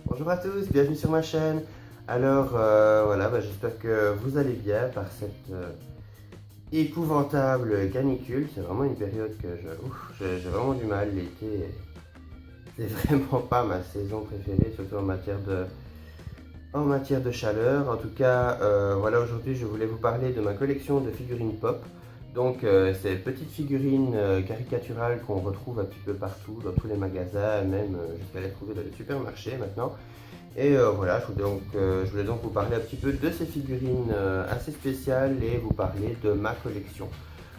Bonjour à tous, bienvenue sur ma chaîne. Alors voilà, j'espère que vous allez bien par cette épouvantable canicule. C'est vraiment une période que j'ai vraiment du mal. L'été, c'est vraiment pas ma saison préférée, surtout en matière de chaleur. En tout cas, voilà, aujourd'hui je voulais vous parler de ma collection de figurines pop. Donc ces petites figurines caricaturales qu'on retrouve un petit peu partout, dans tous les magasins, même jusqu'à les trouver dans les supermarchés maintenant. Et voilà, je voulais donc vous parler un petit peu de ces figurines assez spéciales et vous parler de ma collection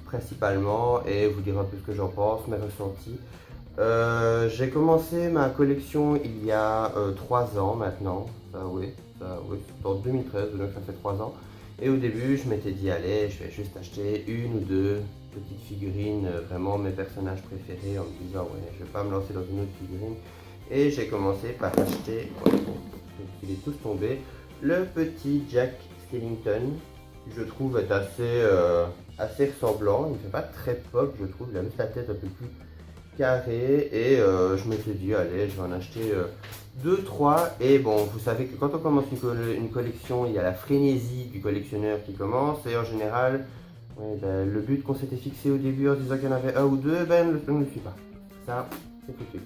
principalement et vous dire un peu ce que j'en pense, mes ressentis. J'ai commencé ma collection il y a 3 ans maintenant, oui, c'est en 2013, donc ça fait 3 ans. Et au début, je m'étais dit, allez, je vais juste acheter une ou deux petites figurines, vraiment mes personnages préférés, en me disant, ouais, je vais pas me lancer dans une autre figurine. Et j'ai commencé par acheter, il est tous tombé, le petit Jack Skellington, qui je trouve est assez ressemblant. Il ne fait pas très pop, je trouve, il a juste la tête un peu plus carrée. Et je m'étais dit, allez, je vais en acheter 2, 3. Et bon, vous savez que quand on commence une collection, il y a la frénésie du collectionneur qui commence. Et en général, ouais, le but qu'on s'était fixé au début en se disant qu'il y en avait un ou deux, on ne le suit pas. Ça, c'est foutu.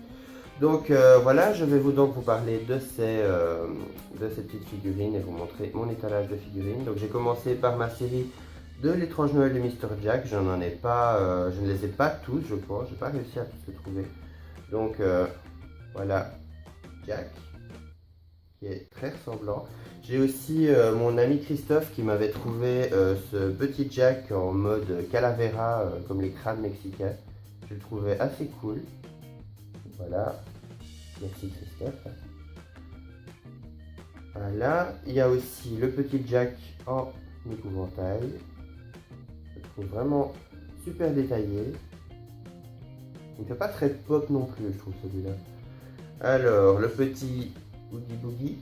Donc voilà, je vais donc vous parler de ces petites figurines et vous montrer mon étalage de figurines. Donc j'ai commencé par ma série de l'étrange Noël de Mr. Jack. Je ne les ai pas tous, je crois. J'ai pas réussi à tous les trouver. Donc voilà, Jack, qui est très ressemblant. J'ai aussi mon ami Christophe qui m'avait trouvé ce petit Jack en mode calavera, comme les crânes mexicains. Je le trouvais assez cool. Voilà. Merci Christophe. Voilà, il y a aussi le petit Jack en épouvantail. Je le trouve vraiment super détaillé. Il ne fait pas très pop non plus, je trouve celui-là. Alors, le petit Oogie Boogie.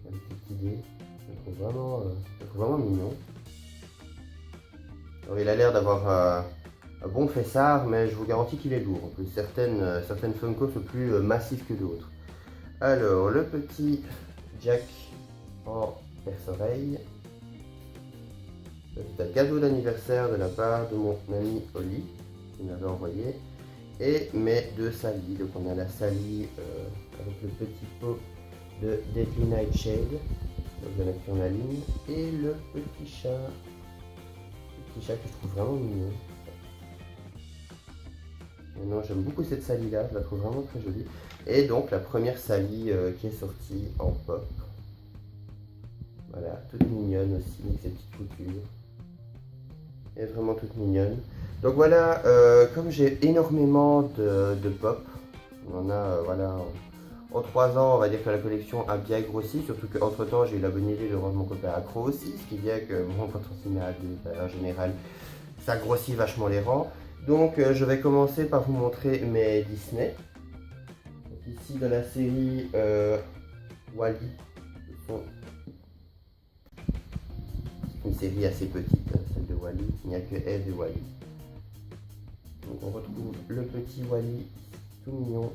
Une petite idée. Je le trouve vraiment mignon. Alors, il a l'air d'avoir un bon fessard, mais je vous garantis qu'il est lourd. En plus, certaines Funko sont plus massives que d'autres. Alors, le petit Jack en perce-oreille. C'est un cadeau d'anniversaire de la part de mon ami Oli, qui m'avait envoyé. Et mes 2 Sally. Donc, on a la Sally avec le petit pot de Deadly Nightshade. Donc, je vais mettre sur la ligne. Et le petit chat. Le petit chat que je trouve vraiment mignon. Maintenant, j'aime beaucoup cette Sally là, je la trouve vraiment très jolie. Et donc la première Sally qui est sortie en pop. Voilà, toute mignonne aussi, avec ses petites coutures. Elle est vraiment toute mignonne. Donc voilà, comme j'ai énormément de pop, on en a, voilà, en 3 ans, on va dire que la collection a bien grossi, surtout qu'entre temps, j'ai eu la bonne idée de rendre mon copain accro aussi, ce qui vient que, bon, quand on s'y met à deux, en général, ça grossit vachement les rangs. Donc je vais commencer par vous montrer mes Disney. Donc, ici dans la série Wall-E, c'est une série assez petite, hein, celle de Wall-E, il n'y a que Eve et Wall-E. Donc on retrouve le petit Wall-E tout mignon.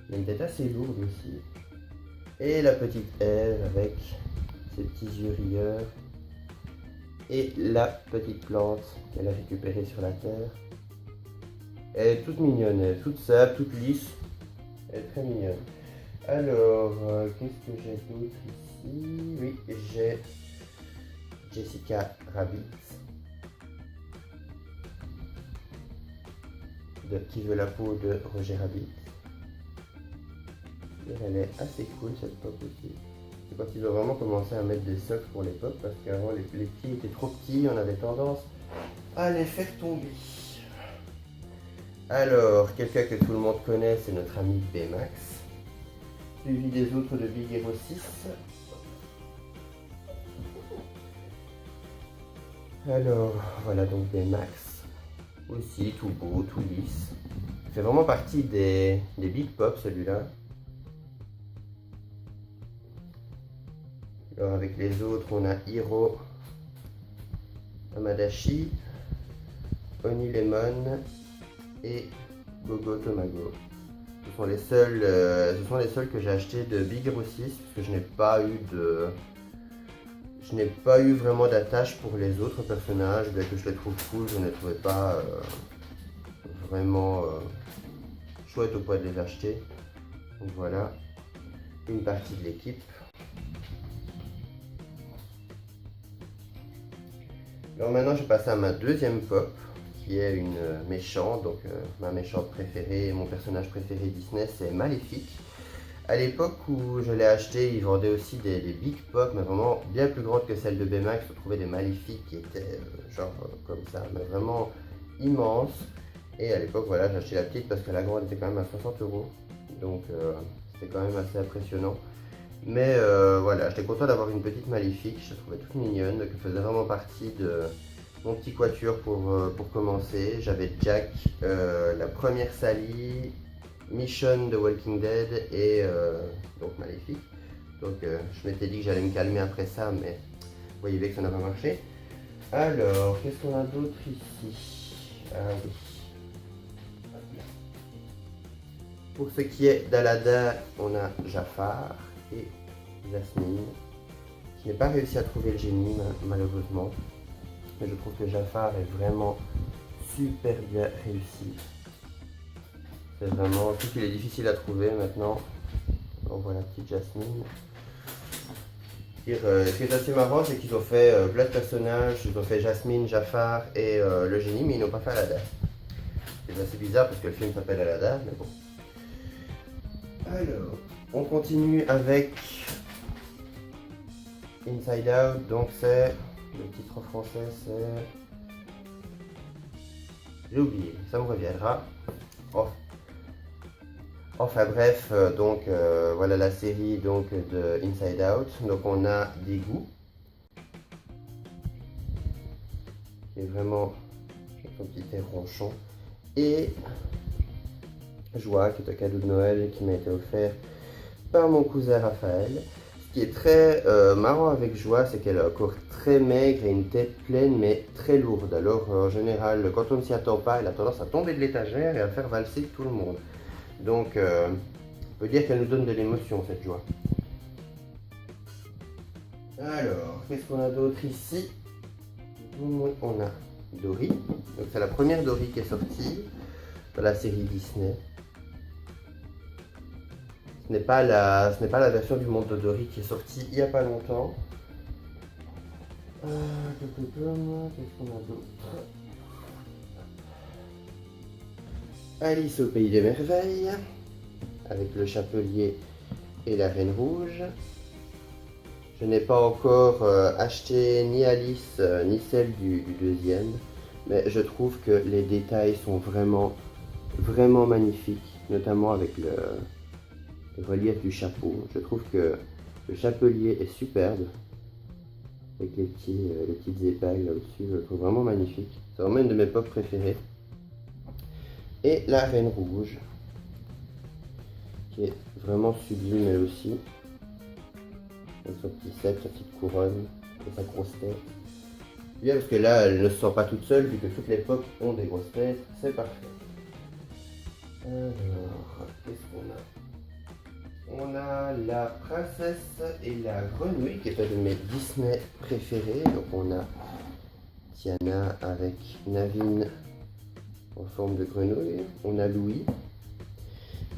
Il a une tête assez lourde aussi. Et la petite Eve avec ses petits yeux rieurs. Et la petite plante qu'elle a récupérée sur la terre. Elle est toute mignonne, elle est toute simple, toute lisse. Elle est très mignonne. Alors, qu'est-ce que j'ai d'autre ici? Oui, j'ai Jessica Rabbit. De Qui veut la peau de Roger Rabbit. Et elle est assez cool cette pop aussi. C'est quand ils ont vraiment commencé à mettre des socks pour les pop parce qu'avant les pieds étaient trop petits, on avait tendance à les faire tomber. Alors, quelqu'un que tout le monde connaît, c'est notre ami Baymax, suivi des autres de Big Hero 6. Alors, voilà donc Baymax, aussi tout beau, tout lisse. Il fait vraiment partie des Big Pop celui-là. Alors avec les autres, on a Hiro, Amadashi, Oni Lemon et Gogo Tomago. Ce sont les seuls que j'ai achetés de Big Hero 6 parce que je n'ai pas eu vraiment d'attache pour les autres personnages, bien que je les trouve cool, je ne les trouvais pas vraiment chouette au point de les acheter. Donc voilà, une partie de l'équipe. Alors maintenant je passe à ma deuxième pop, qui est une méchante, donc ma méchante préférée et mon personnage préféré Disney, c'est Maléfique. À l'époque où je l'ai acheté, ils vendaient aussi des Big Pop, mais vraiment bien plus grandes que celles de Baymax. Je trouvais des Maléfiques qui étaient comme ça, mais vraiment immenses. Et à l'époque, voilà, j'ai acheté la petite parce que la grande était quand même à 60 €. Donc c'était quand même assez impressionnant. Mais voilà, j'étais content d'avoir une petite Maléfique, je la trouvais toute mignonne, donc elle faisait vraiment partie de mon petit quatuor pour commencer. J'avais Jack, la première Sally, Mission de Walking Dead et donc Maléfique. Donc je m'étais dit que j'allais me calmer après ça, mais vous voyez bien que ça n'a pas marché. Alors, qu'est-ce qu'on a d'autre ici? Ah oui. Pour ce qui est d'Aladdin, on a Jafar et Jasmine. Je n'ai pas réussi à trouver le génie malheureusement, mais je trouve que Jafar est vraiment super bien réussi. C'est vraiment, tout qu'il est difficile à trouver maintenant. Donc voilà, petite Jasmine. Ce qui est assez marrant, c'est qu'ils ont fait plein de personnages. Ils ont fait Jasmine, Jafar et le génie, mais ils n'ont pas fait Aladdin. C'est assez bizarre parce que le film s'appelle Aladdin, mais bon. Alors, on continue avec Inside Out. Donc c'est, le titre en français c'est... J'ai oublié, ça me reviendra. Oh. Enfin bref, donc voilà la série donc, de Inside Out. Donc on a Dégoût, qui est vraiment son petit air ronchon, et Joie, qui est un cadeau de Noël qui m'a été offert par mon cousin Raphaël. Ce qui est très marrant avec Joie, c'est qu'elle a un corps très maigre et une tête pleine mais très lourde. Alors en général, quand on ne s'y attend pas, elle a tendance à tomber de l'étagère et à faire valser tout le monde. Donc, on peut dire qu'elle nous donne de l'émotion, cette Joie. Alors, qu'est-ce qu'on a d'autre ici? On a Dory. Donc, c'est la première Dory qui est sortie dans la série Disney. Ce n'est pas la version du monde de Dory qui est sortie il n'y a pas longtemps. Qu'est-ce qu'on a d'autre? Alice au pays des merveilles, avec le chapelier et la reine rouge. Je n'ai pas encore acheté ni Alice ni celle du deuxième, mais je trouve que les détails sont vraiment magnifiques, notamment avec le relief du chapeau. Je trouve que le chapelier est superbe, avec les petites épingles là-dessus, je le trouve vraiment magnifique. C'est vraiment une de mes pop préférées. Et la reine rouge, qui est vraiment sublime elle aussi, avec son petit cep, sa petite couronne et sa grosse tête. Bien parce que là elle ne se sent pas toute seule vu que toutes les pop ont des grosses têtes, c'est parfait. Alors, qu'est-ce qu'on a? On a la princesse et la grenouille qui est un de mes Disney préférés. Donc on a Tiana avec Naveen en forme de grenouille, on a Louis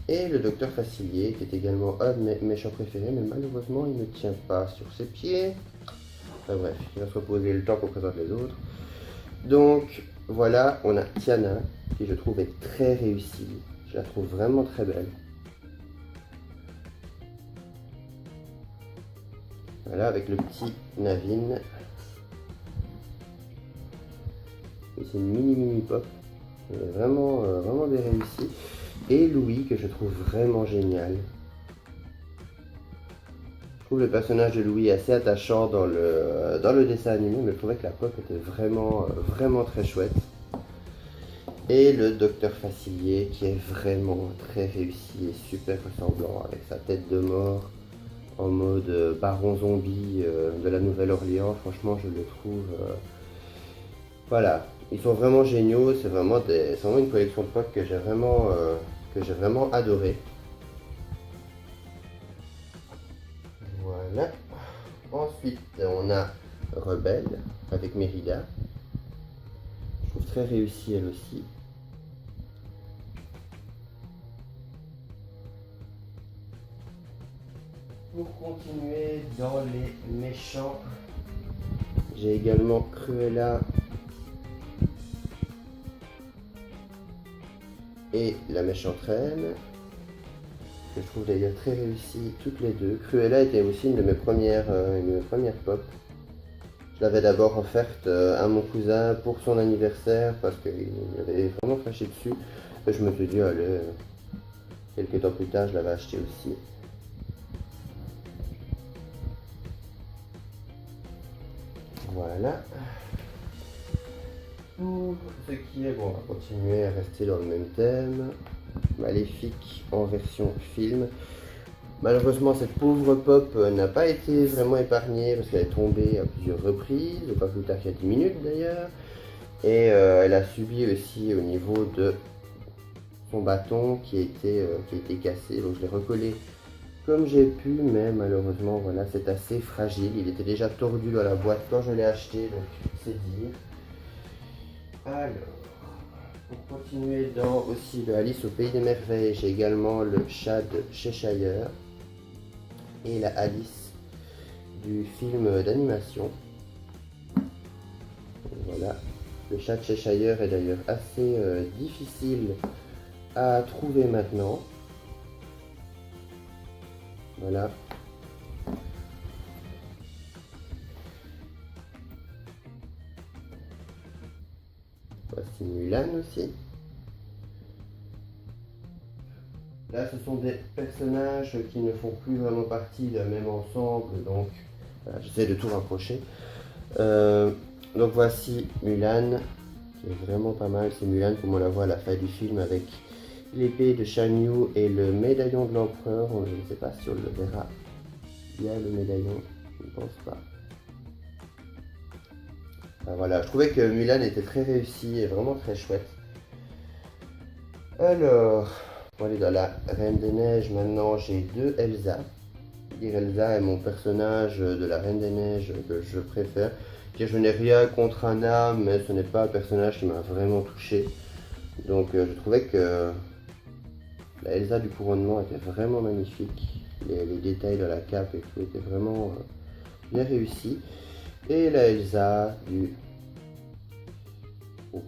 et le docteur Facilier qui est également un de mes méchants préférés, mais malheureusement il ne tient pas sur ses pieds. Enfin bref, il va se reposer le temps qu'on présente les autres. Donc voilà, on a Tiana qui je trouve est très réussie, je la trouve vraiment très belle. Voilà, avec le petit Naveen. C'est une mini pop. Vraiment bien réussi. Et Louis que je trouve vraiment génial. Je trouve le personnage de Louis assez attachant dans le dessin animé, mais je trouvais que la pop était vraiment très chouette. Et le docteur Facilier qui est vraiment très réussi et super ressemblant avec sa tête de mort en mode baron zombie de la Nouvelle-Orléans. Franchement je le trouve voilà. Ils sont vraiment géniaux, c'est vraiment une collection de pop que j'ai vraiment adoré. Voilà. Ensuite, on a Rebelle avec Mérida. Je trouve très réussie elle aussi. Pour continuer dans les méchants, j'ai également Cruella et la méchante reine, que je trouve d'ailleurs très réussie toutes les deux. Cruella était aussi une de mes premières pop. Je l'avais d'abord offerte à mon cousin pour son anniversaire parce qu'il avait vraiment craché dessus. Et je me suis dit, allez, quelques temps plus tard, je l'avais acheté aussi. Voilà. Pour ce qui est, bon, on va continuer à rester dans le même thème. Maléfique en version film. Malheureusement, cette pauvre pop n'a pas été vraiment épargnée parce qu'elle est tombée à plusieurs reprises, pas plus tard qu'il y a 10 minutes d'ailleurs. Et elle a subi aussi au niveau de son bâton qui a été cassé. Donc je l'ai recollé comme j'ai pu, mais malheureusement, voilà, c'est assez fragile. Il était déjà tordu dans la boîte quand je l'ai acheté, donc c'est dire. Alors, pour continuer dans aussi le Alice au Pays des Merveilles, j'ai également le chat de Cheshire et la Alice du film d'animation. Voilà, le chat de Cheshire est d'ailleurs assez difficile à trouver maintenant. Voilà. Voici Mulan aussi. Là, ce sont des personnages qui ne font plus vraiment partie d'un même ensemble, donc voilà, j'essaie de tout rapprocher. Donc voici Mulan, qui est vraiment pas mal. C'est Mulan comme on la voit à la fin du film avec l'épée de Shan Yu et le médaillon de l'empereur. Je ne sais pas si on le verra. Il y a le médaillon, je ne pense pas. Ben voilà, je trouvais que Mulan était très réussi et vraiment très chouette. Alors, pour aller dans la Reine des Neiges, maintenant j'ai deux Elsa. Elsa est mon personnage de la Reine des Neiges que je préfère. Je n'ai rien contre Anna, mais ce n'est pas un personnage qui m'a vraiment touché. Donc je trouvais que la Elsa du couronnement était vraiment magnifique. Les détails de la cape et tout étaient vraiment bien réussis. Et la Elsa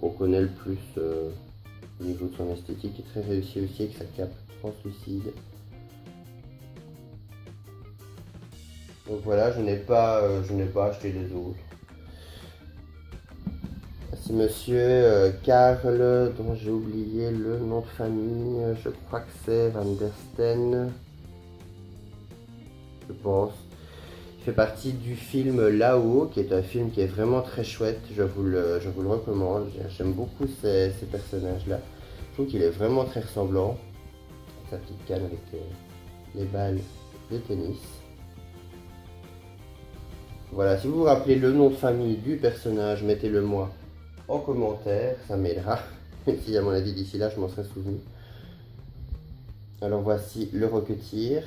qu'on connaît le plus au niveau de son esthétique est très réussie aussi avec sa cape translucide. Donc voilà, je n'ai pas acheté les autres. Voici monsieur Karl, dont j'ai oublié le nom de famille, je crois que c'est Van der Steen, je pense. Il fait partie du film Là-haut, qui est un film qui est vraiment très chouette, je vous le recommande, j'aime beaucoup ces personnages-là. Je trouve qu'il est vraiment très ressemblant, avec sa petite canne avec les balles de tennis. Voilà, si vous vous rappelez le nom de famille du personnage, mettez-le moi en commentaire, ça m'aidera. Si à mon avis d'ici là je m'en serais souvenu. Alors voici Le Roquetier,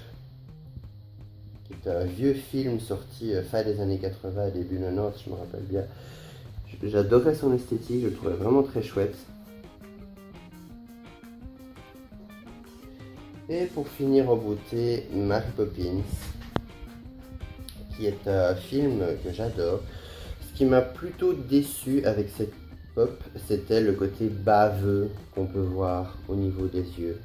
qui est un vieux film sorti fin des années 80, début 90, je me rappelle bien. J'adorais son esthétique, je le trouvais vraiment très chouette. Et pour finir en beauté, Mary Poppins, qui est un film que j'adore. Ce qui m'a plutôt déçu avec cette pop, c'était le côté baveux qu'on peut voir au niveau des yeux.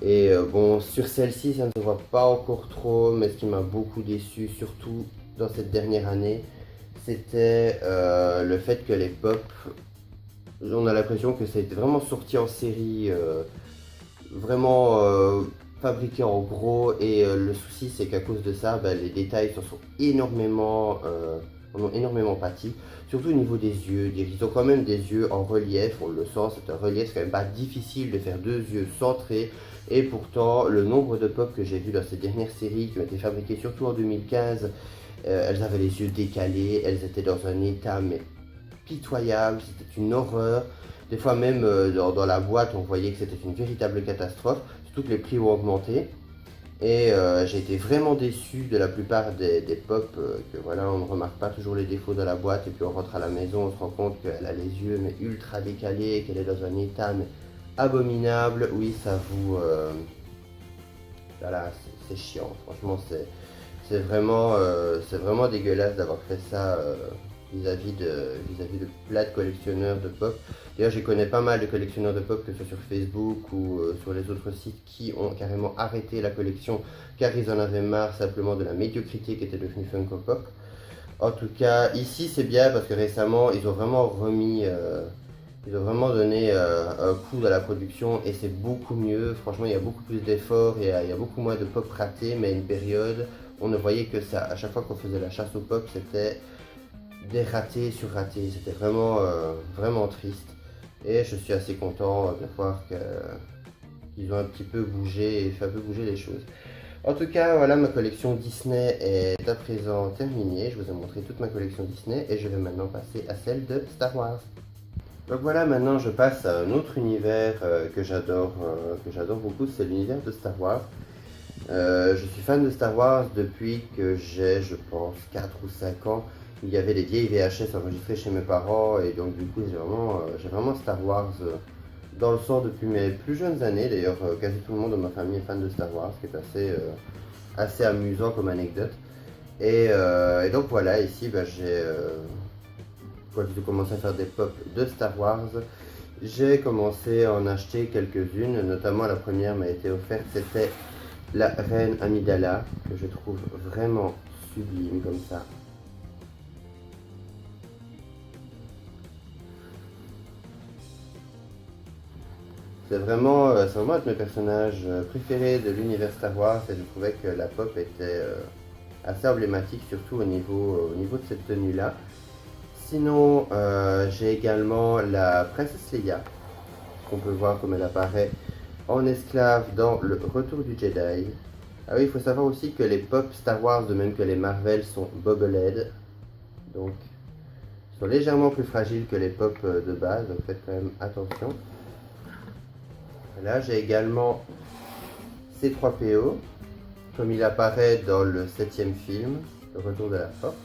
Et bon, sur celle-ci, ça ne se voit pas encore trop, mais ce qui m'a beaucoup déçu, surtout dans cette dernière année, c'était le fait que les pop, on a l'impression que ça a été vraiment sorti en série, vraiment fabriqué en gros, et le souci c'est qu'à cause de ça, les détails s'en sont énormément pâti, surtout au niveau des yeux. Ils ont quand même des yeux en relief, on le sent, c'est un relief, c'est quand même pas difficile de faire deux yeux centrés, et pourtant le nombre de pop que j'ai vu dans ces dernières séries qui ont été fabriquées surtout en 2015, elles avaient les yeux décalés, elles étaient dans un état mais pitoyable, c'était une horreur. Des fois même dans la boîte, on voyait que c'était une véritable catastrophe, surtout que les prix ont augmenté. Et j'ai été vraiment déçu de la plupart des pop, que voilà, on ne remarque pas toujours les défauts de la boîte, et puis on rentre à la maison, on se rend compte qu'elle a les yeux mais ultra décalés, qu'elle est dans un état mais abominable. Oui, ça vous... voilà, c'est chiant, franchement, c'est vraiment dégueulasse d'avoir fait ça vis-à-vis de plein de collectionneurs de pop. D'ailleurs, je connais pas mal de collectionneurs de pop, que ce soit sur Facebook ou sur les autres sites, qui ont carrément arrêté la collection car ils en avaient marre simplement de la médiocrité qui était devenue Funko Pop. En tout cas, ici c'est bien parce que récemment ils ont vraiment ils ont vraiment donné un coup à la production et c'est beaucoup mieux. Franchement, il y a beaucoup plus d'efforts, il y a beaucoup moins de pop ratés, mais à une période, on ne voyait que ça. À chaque fois qu'on faisait la chasse au pop, c'était des ratés sur ratés. C'était vraiment triste. Et je suis assez content de voir qu'ils ont un petit peu bougé et fait un peu bouger les choses. En tout cas, voilà, ma collection Disney est à présent terminée. Je vous ai montré toute ma collection Disney et je vais maintenant passer à celle de Star Wars. Donc voilà, maintenant je passe à un autre univers que j'adore beaucoup, c'est l'univers de Star Wars. Je suis fan de Star Wars depuis que j'ai, je pense, 4 ou 5 ans. Il y avait les vieilles VHS enregistrées chez mes parents et donc du coup j'ai vraiment Star Wars dans le sang depuis mes plus jeunes années. D'ailleurs, quasi tout le monde dans ma famille est fan de Star Wars, ce qui est assez amusant comme anecdote. Et donc voilà, ici quand j'ai commencé à faire des pop de Star Wars, j'ai commencé à en acheter quelques-unes, notamment la première m'a été offerte, c'était la Reine Amidala, que je trouve vraiment sublime comme ça. C'est vraiment un de mes personnages préférés de l'univers Star Wars et je trouvais que la pop était assez emblématique, surtout au niveau de cette tenue-là. Sinon, j'ai également la princesse Leia, qu'on peut voir comme elle apparaît en esclave dans le Retour du Jedi. Ah oui, il faut savoir aussi que les pop Star Wars, de même que les Marvel, sont bobblehead, donc sont légèrement plus fragiles que les pop de base, donc faites quand même attention. Là, j'ai également C3PO, comme il apparaît dans le 7e film, Le Retour de la Force.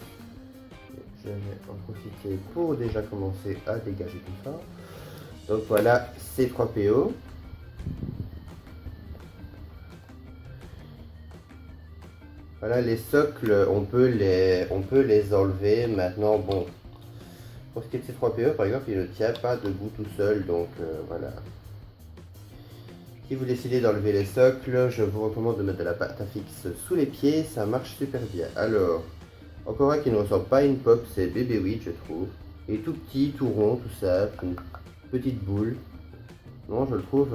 Je vais en profiter pour déjà commencer à dégager tout ça. Donc voilà, C3PO. Voilà, les socles, on peut les enlever. Maintenant, bon, pour ce qui est de C3PO, par exemple, il ne tient pas debout tout seul, donc voilà. Si vous décidez d'enlever les socles, je vous recommande de mettre de la pâte à fixe sous les pieds, ça marche super bien. Alors, encore un qui ne ressemble pas à une pop, c'est Bébé Wheat, je trouve. Il est tout petit, tout rond, tout ça, une petite boule. Non, je le trouve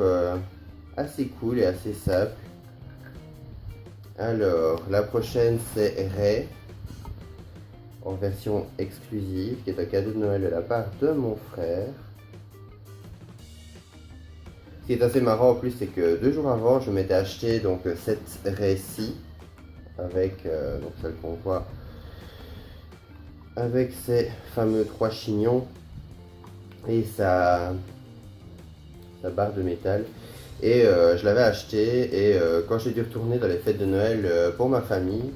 assez cool et assez simple. Alors, la prochaine c'est Rey, en version exclusive, qui est un cadeau de Noël de la part de mon frère. Ce qui est assez marrant en plus, c'est que 2 jours avant, je m'étais acheté donc cette Rey-ci, avec donc celle qu'on voit avec ces fameux 3 chignons et sa barre de métal. Et je l'avais acheté et quand j'ai dû retourner dans les fêtes de Noël pour ma famille,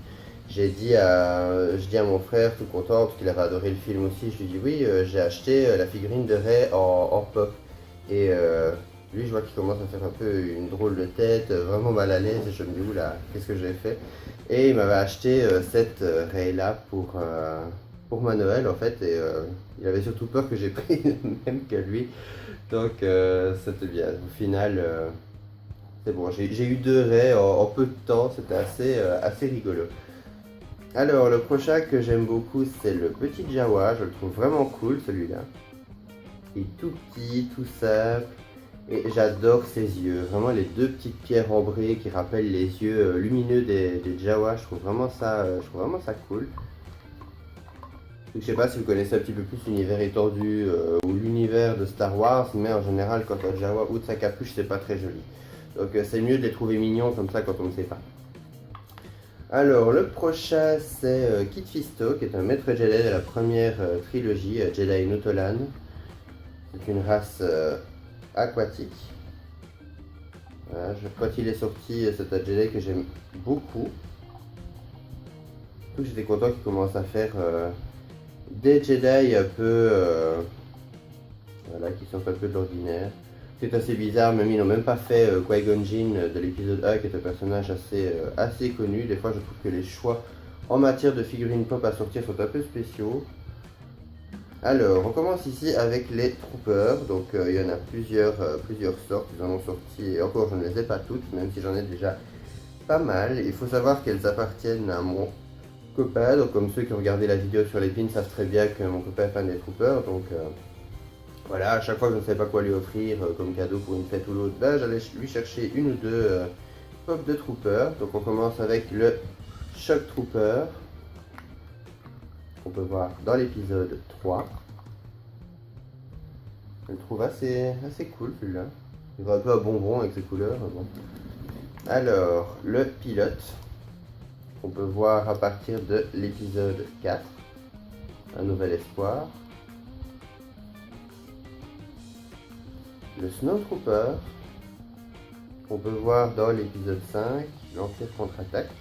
je dis à mon frère, tout content parce qu'il avait adoré le film aussi, je lui dis oui, j'ai acheté la figurine de Rey en pop. Et lui, je vois qu'il commence à faire un peu une drôle de tête, vraiment mal à l'aise, et je me dis oula, qu'est-ce que j'ai fait? Et il m'avait acheté cette Rey là pour ma Noël en fait, et il avait surtout peur que j'ai pris le même que lui, donc c'était bien. Au final, c'est bon, j'ai eu 2 Rey en peu de temps, c'était assez rigolo. Alors, le prochain que j'aime beaucoup, c'est le petit Jawa, je le trouve vraiment cool celui-là. Il est tout petit, tout simple, et j'adore ses yeux. Vraiment les 2 petites pierres ambrées qui rappellent les yeux lumineux des Jawa, je trouve vraiment ça cool. Je sais pas si vous connaissez un petit peu plus l'univers étendu ou l'univers de Star Wars, mais en général quand un Jawa ou de sa capuche, c'est pas très joli. Donc c'est mieux de les trouver mignons comme ça quand on ne sait pas. Alors, le prochain, c'est Kit Fisto, qui est un maître Jedi de la première trilogie, Jedi Nutolan. C'est une race aquatique. Voilà, quand il est sorti, c'est un Jedi que j'aime beaucoup. Surtout que j'étais content qu'il commence à faire des Jedi un peu... voilà, qui sortent un peu de l'ordinaire. C'est assez bizarre, même ils n'ont même pas fait Qui-Gon Jinn de l'épisode 1, qui est un personnage assez connu. Des fois, je trouve que les choix en matière de figurines pop à sortir sont un peu spéciaux. Alors, on commence ici avec les Troopers. Donc, il y en a plusieurs sortes. Ils en ont sorti, et encore, je ne les ai pas toutes, même si j'en ai déjà pas mal. Il faut savoir qu'elles appartiennent à mon copain. Donc, comme ceux qui ont regardé la vidéo sur les pins savent très bien que mon copain est fan des Troopers. Donc, voilà, à chaque fois que je ne savais pas quoi lui offrir comme cadeau pour une fête ou l'autre, ben, j'allais lui chercher une ou deux pop de Trooper. Donc on commence avec le Shock Trooper, qu'on peut voir dans l'épisode 3. Je le trouve assez cool celui-là. Il va un peu à bonbon avec ses couleurs. Bon. Alors, le pilote, qu'on peut voir à partir de l'épisode 4, Un Nouvel Espoir. Le Snowtrooper, qu'on peut voir dans l'épisode 5, l'Empire contre-attaque.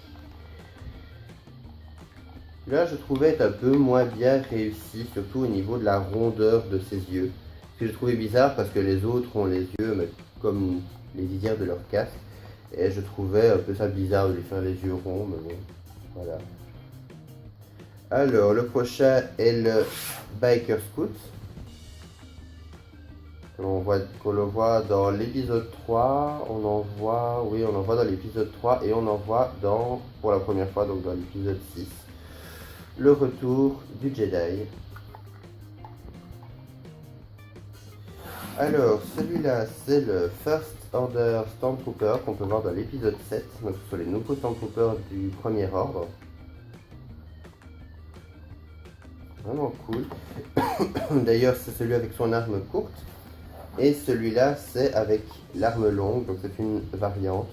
Là, je trouvais être un peu moins bien réussi, surtout au niveau de la rondeur de ses yeux. Ce que j'ai trouvé bizarre parce que les autres ont les yeux comme les visières de leur casque. Et je trouvais un peu ça bizarre de lui faire les yeux ronds, mais bon, voilà. Alors, le prochain est le Biker Scout. Qu'on le voit dans l'épisode 3, on en voit dans l'épisode 3 et on en voit pour la première fois donc dans l'épisode 6, le retour du Jedi. Alors celui-là c'est le First Order Stormtrooper qu'on peut voir dans l'épisode 7, donc ce sont les nouveaux Stormtroopers du premier ordre. Vraiment cool. D'ailleurs c'est celui avec son arme courte. Et celui-là, c'est avec l'arme longue, donc c'est une variante.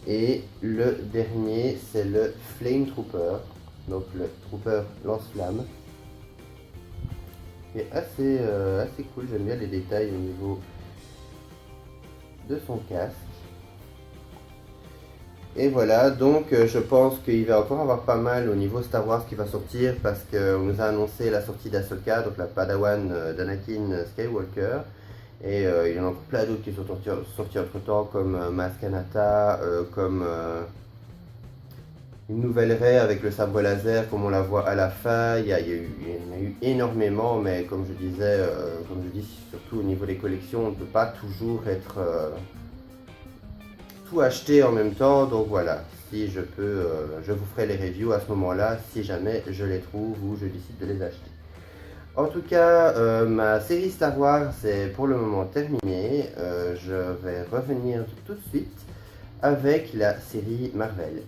Et le dernier, c'est le Flame Trooper, donc le Trooper lance-flamme. Il est assez cool, j'aime bien les détails au niveau de son casque. Et voilà, donc je pense qu'il va encore avoir pas mal au niveau Star Wars qui va sortir parce qu'on nous a annoncé la sortie d'Ahsoka, donc la Padawan d'Anakin Skywalker. Et il y en a encore plein d'autres qui sont sortis entre temps, comme Maz Kanata, comme une nouvelle Rey avec le sabre laser, comme on la voit à la fin. Il y en a eu énormément, mais comme je dis, surtout au niveau des collections, on ne peut pas toujours être tout acheter en même temps, donc voilà, si je peux, je vous ferai les reviews à ce moment-là, si jamais je les trouve ou je décide de les acheter. En tout cas, ma série Star Wars est pour le moment terminée, je vais revenir tout de suite avec la série Marvel.